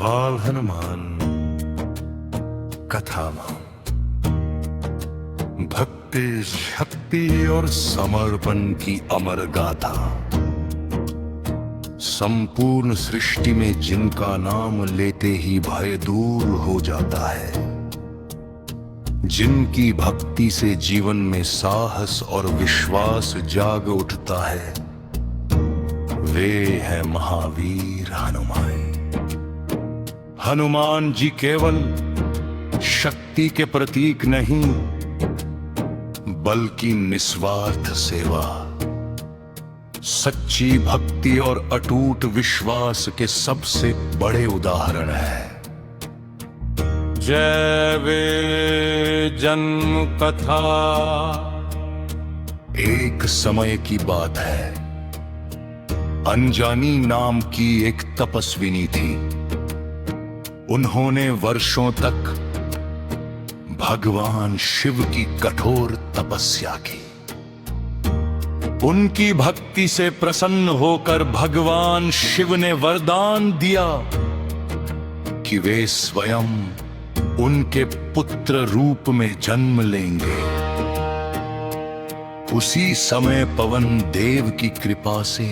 वाल हनुमान कथा भक्ति शक्ति और समर्पण की अमर गाथा। संपूर्ण सृष्टि में जिनका नाम लेते ही भय दूर हो जाता है, जिनकी भक्ति से जीवन में साहस और विश्वास जाग उठता है, वे है महावीर हनुमान। हनुमान जी केवल शक्ति के प्रतीक नहीं, बल्कि निस्वार्थ सेवा, सच्ची भक्ति और अटूट विश्वास के सबसे बड़े उदाहरण है। जय वे जन्म कथा। एक समय की बात है, अंजानी नाम की एक तपस्विनी थी। उन्होंने वर्षों तक भगवान शिव की कठोर तपस्या की। उनकी भक्ति से प्रसन्न होकर भगवान शिव ने वरदान दिया कि वे स्वयं उनके पुत्र रूप में जन्म लेंगे। उसी समय पवन देव की कृपा से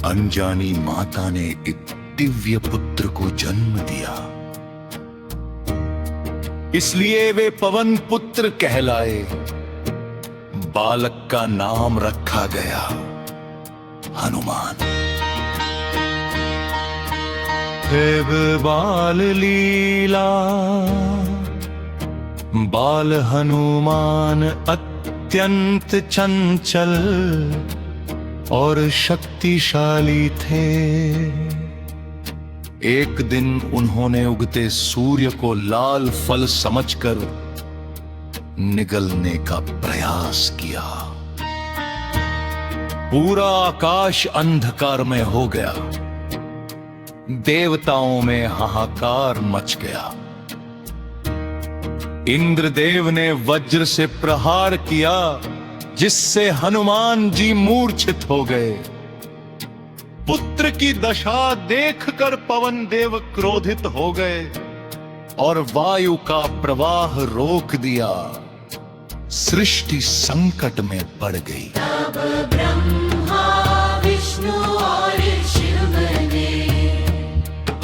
अंजानी माता ने एक दिव्य पुत्र को जन्म दिया। इसलिए वे पवन पुत्र कहलाए। बालक का नाम रखा गया हनुमान। देव बाल लीला, बाल हनुमान अत्यंत चंचल और शक्तिशाली थे। एक दिन उन्होंने उगते सूर्य को लाल फल समझकर निगलने का प्रयास किया। पूरा आकाश अंधकार में हो गया। देवताओं में हाहाकार मच गया। इंद्रदेव ने वज्र से प्रहार किया, जिससे हनुमान जी मूर्छित हो गए। पुत्र की दशा देखकर पवन देव क्रोधित हो गए और वायु का प्रवाह रोक दिया। सृष्टि संकट में पड़ गई। तब ब्रह्मा विष्णु और शिव ने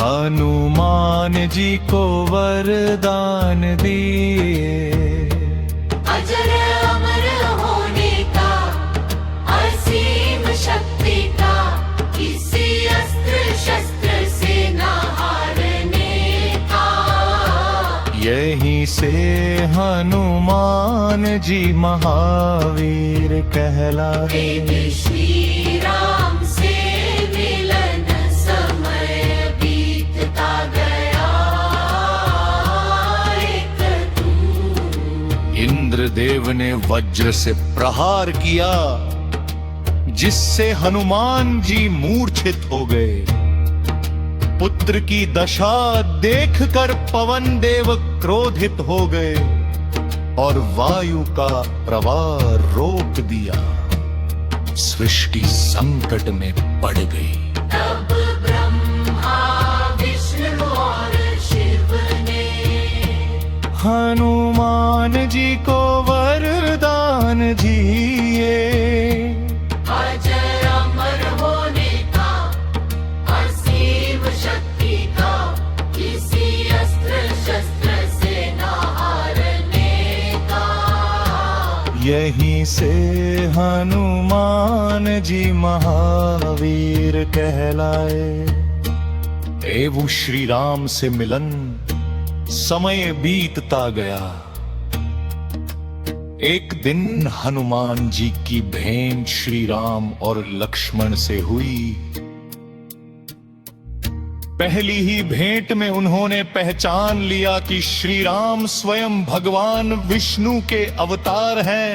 हनुमान जी को वरदान दिए। अजर अमर होने का, असीम शक्ति का, किसी अस्त्र शस्त्र से न हारने का। यहीं से हनुमान जी महावीर कहलाए। श्री राम से मिलन समय बीतता गया। एक इंद्रदेव ने वज्र से प्रहार किया, जिससे हनुमान जी मूर्छित हो गए। पुत्र की दशा देखकर पवन देव क्रोधित हो गए और वायु का प्रवाह रोक दिया। सृष्टि संकट में पड़ गई। तब ब्रह्मा विष्णु और शिव ने हनुमान जी को वरदान दिए। अजर अमर होने का, असीम शक्ति का, किसी अस्त्र शस्त्र से न हारने का। यहीं से हनुमान जी महावीर कहलाए। एवं श्री राम से मिलन समय बीतता गया। एक दिन हनुमान जी की भेंट श्री राम और लक्ष्मण से हुई। पहली ही भेंट में उन्होंने पहचान लिया कि श्री राम स्वयं भगवान विष्णु के अवतार हैं।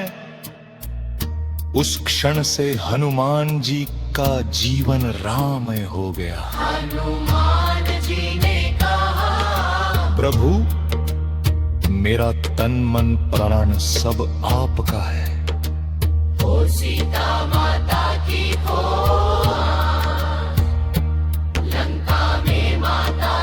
उस क्षण से हनुमान जी का जीवन राममय हो गया। हनुमान जी ने कहा, प्रभु, मेरा तन मन प्राण सब आपका है। ओ सीता माता की हो, लंका में माता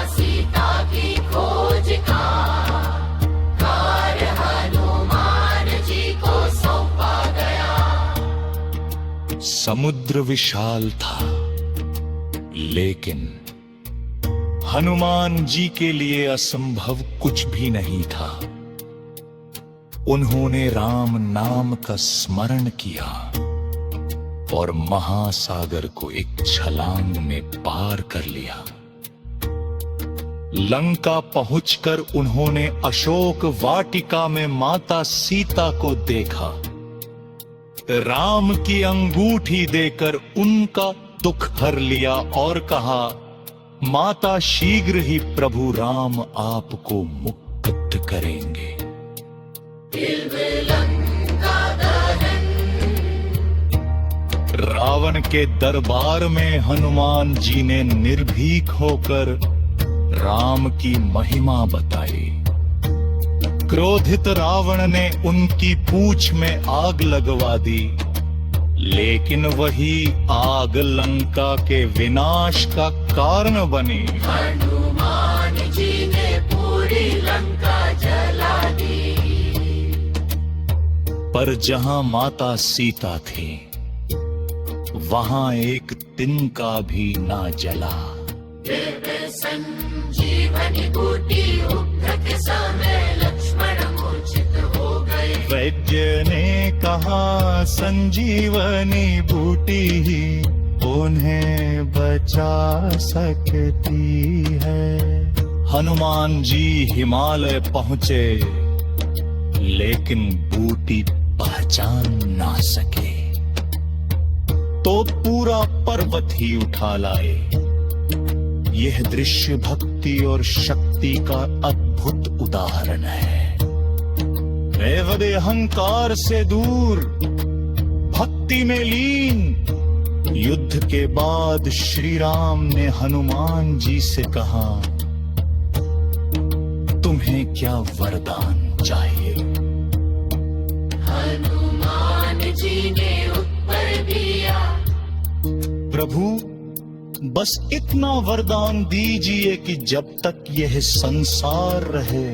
समुद्र विशाल था, लेकिन हनुमान जी के लिए असंभव कुछ भी नहीं था। उन्होंने राम नाम का स्मरण किया और महासागर को एक छलांग में पार कर लिया। लंका पहुंचकर उन्होंने अशोक वाटिका में माता सीता को देखा। राम की अंगूठी देकर उनका दुख हर लिया और कहा, माता शीघ्र ही प्रभु राम आपको मुक्त करेंगे। रावण के दरबार में हनुमान जी ने निर्भीक होकर राम की महिमा बताई। क्रोधित रावण ने उनकी पूंछ में आग लगवा दी, लेकिन वही आग लंका के विनाश का कारण बनी। हनुमान जी ने पूरी लंका जला दी। पर जहां माता सीता थी, वहां एक तिनका भी ना जला। संजीवनी बूटी उद्धत समय लक्ष्मण मूर्छित हो गए। वैद्य ने कहा संजीवनी बूटी ही उन्हें बचा सकती है। हनुमान जी हिमालय पहुंचे, लेकिन बूटी पहचान ना सके, तो पूरा पर्वत ही उठा लाए। यह दृश्य भक्ति और शक्ति का अद्भुत उदाहरण है। वैवदे अहंकार से दूर, भक्ति में लीन। युद्ध के बाद श्री राम ने हनुमान जी से कहा, तुम्हें क्या वरदान चाहिए? हनुमान जी ने उत्तर दिया, प्रभु बस इतना वरदान दीजिए कि जब तक यह संसार रहे,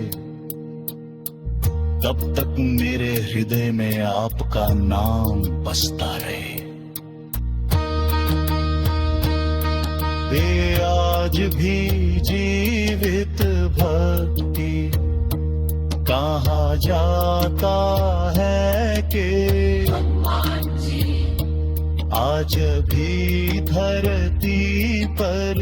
तब तक मेरे हृदय में आपका नाम बसता रहे। वे आज भी जीवित भक्ति कहा जाता है कि हनुमान जी आज भी धरती पर